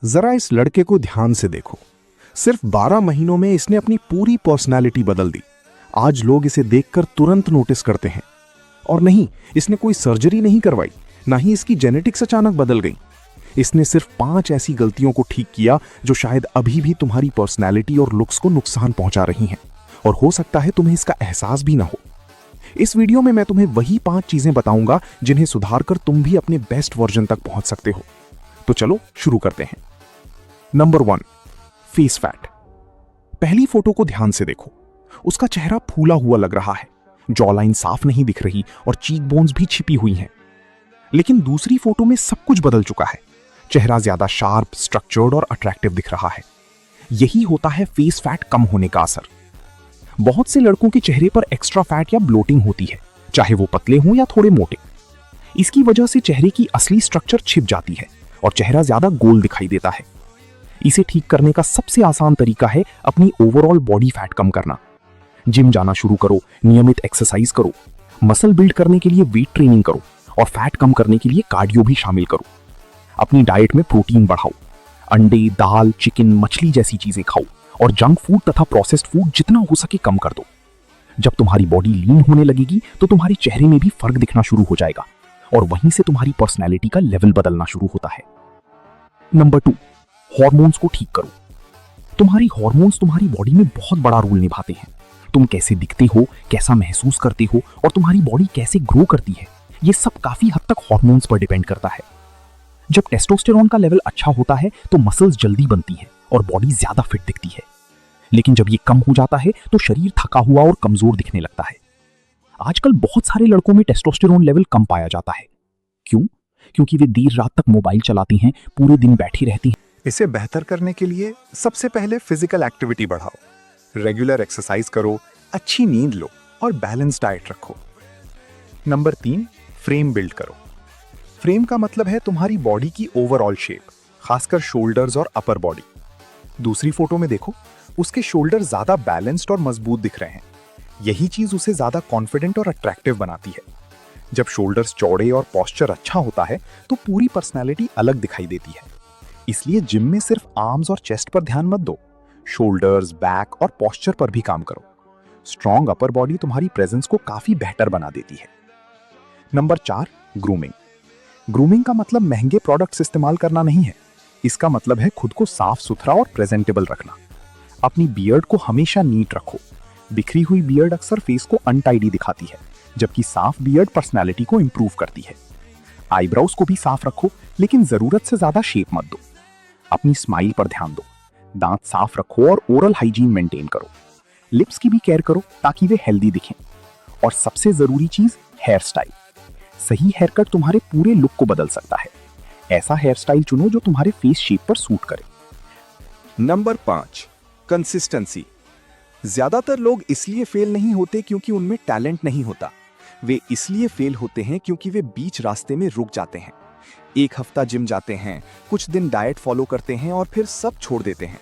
जरा इस लड़के को ध्यान से देखो। सिर्फ 12 महीनों में इसने अपनी पूरी पर्सनालिटी बदल दी। आज लोग इसे देखकर तुरंत नोटिस करते हैं। और नहीं, इसने कोई सर्जरी नहीं करवाई, ना ही इसकी जेनेटिक्स अचानक बदल गई। इसने सिर्फ 5 ऐसी गलतियों को ठीक किया जो शायद अभी भी तुम्हारी पर्सनालिटी और लुक्स को नुकसान पहुंचा रही हैं, और हो सकता है तुम्हें इसका एहसास भी ना हो। इस वीडियो में मैं तुम्हें वही 5 चीजें बताऊंगा जिन्हें सुधारकर तुम भी अपने बेस्ट वर्जन तक पहुंच सकते हो। तो चलो शुरू करते हैं। Number 1, face fat. पहली फोटो को ध्यान से देखो। उसका चेहरा फूला हुआ लग रहा है, जॉ लाइन साफ नहीं दिख रही और चीक बोन्स भी छिपी हुई हैं। लेकिन दूसरी फोटो में सब कुछ बदल चुका है। चेहरा ज्यादा शार्प, स्ट्रक्चर्ड और अट्रैक्टिव दिख रहा है। यही होता है फेस फैट कम होने का असर। बहुत से लड़कों के चेहरे पर एक्स्ट्रा फैट या ब्लोटिंग होती है, चाहे वो पतले हों या थोड़े मोटे। इसकी वजह से चेहरे की असली स्ट्रक्चर छिप जाती है और चेहरा ज्यादा गोल दिखाई देता है। इसे ठीक करने का सबसे आसान तरीका है अपनी ओवरऑल बॉडी फैट कम करना। जिम जाना शुरू करो, नियमित एक्सरसाइज करो, मसल बिल्ड करने के लिए वेट ट्रेनिंग करो और फैट कम करने के लिए कार्डियो भी शामिल करो। अपनी डाइट में प्रोटीन बढ़ाओ, अंडे, दाल, चिकन, मछली जैसी चीजें खाओ और जंक फूड तथा प्रोसेस्ड फूड जितना हो सके कम कर दो। जब तुम्हारी बॉडी लीन होने लगेगी तो तुम्हारे चेहरे में भी फर्क दिखना शुरू हो जाएगा और वहीं से तुम्हारी पर्सनैलिटी का लेवल बदलना शुरू होता है। नंबर 2, हार्मोन्स को ठीक करो। तुम्हारी हार्मोन्स तुम्हारी बॉडी में बहुत बड़ा रोल निभाते हैं। तुम कैसे दिखते हो, कैसा महसूस करते हो और तुम्हारी बॉडी कैसे ग्रो करती है, ये सब काफी हद तक हार्मोन्स पर डिपेंड करता है। जब टेस्टोस्टेरोन का लेवल अच्छा होता है तो मसल्स जल्दी बनती है और बॉडी ज्यादा फिट दिखती है। लेकिन जब ये कम हो जाता है तो शरीर थका हुआ और कमजोर दिखने लगता है। आजकल बहुत सारे लड़कों में टेस्टोस्टेरोन लेवल कम पाया जाता है। क्यों? क्योंकि वे देर रात तक मोबाइल चलाती हैं, पूरे दिन बैठी रहती हैं। इसे बेहतर करने के लिए सबसे पहले फिजिकल एक्टिविटी बढ़ाओ, रेगुलर एक्सरसाइज करो, अच्छी नींद लो और बैलेंस डाइट रखो। नंबर 3, फ्रेम बिल्ड करो। फ्रेम का मतलब है तुम्हारी बॉडी की ओवरऑल शेप, खासकर शोल्डर्स और अपर बॉडी। दूसरी फोटो में देखो, उसके शोल्डर ज्यादा बैलेंस्ड और मजबूत दिख रहे हैं। यही चीज उसे ज्यादा कॉन्फिडेंट और अट्रैक्टिव बनाती है। जब शोल्डर्स चौड़े और पोस्चर अच्छा होता है तो पूरी पर्सनैलिटी अलग दिखाई देती है। इसलिए जिम में सिर्फ आर्म्स और चेस्ट पर ध्यान मत दो, शोल्डर्स, बैक और पोस्चर पर भी काम करो। स्ट्रॉन्ग अपर बॉडी तुम्हारी प्रेजेंस को काफी बेहतर बना देती है। Number 4, grooming. ग्रूमिंग का मतलब महंगे प्रोडक्ट्स इस्तेमाल करना नहीं है। इसका मतलब है खुद को साफ सुथरा और प्रेजेंटेबल रखना। अपनी बियर्ड को हमेशा नीट रखो। बिखरी हुई बियर्ड अक्सर फेस को अनटाइडी दिखाती है, जबकि साफ बियर्ड पर्सनैलिटी को इंप्रूव करती है। आईब्राउज को भी साफ रखो, लेकिन जरूरत से ज्यादा शेप मत दो। अपनी स्माइल पर ध्यान दो, दांत साफ रखो और ओरल हाइजीन मेंटेन करो। लिप्स की भी केयर करो ताकि वे हेल्दी दिखें। और सबसे जरूरी चीज, हेयर स्टाइल। सही हेयर कट तुम्हारे पूरे लुक को बदल सकता है। ऐसा हेयर स्टाइल चुनो जो तुम्हारे फेस शेप पर सूट करे। Number 5, consistency. ज्यादातर लोग इसलिए फेल नहीं होते क्योंकि उनमें टैलेंट नहीं होता। वे इसलिए फेल होते हैं क्योंकि वे बीच रास्ते में रुक जाते हैं। एक हफ्ता जिम जाते हैं, कुछ दिन डाइट फॉलो करते हैं और फिर सब छोड़ देते हैं।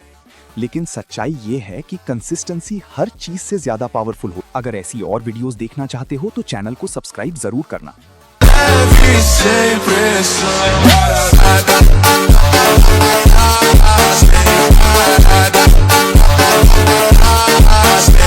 लेकिन सच्चाई ये है कि कंसिस्टेंसी हर चीज से ज्यादा पावरफुल हो। अगर ऐसी और वीडियोस देखना चाहते हो तो चैनल को सब्सक्राइब जरूर करना। Stay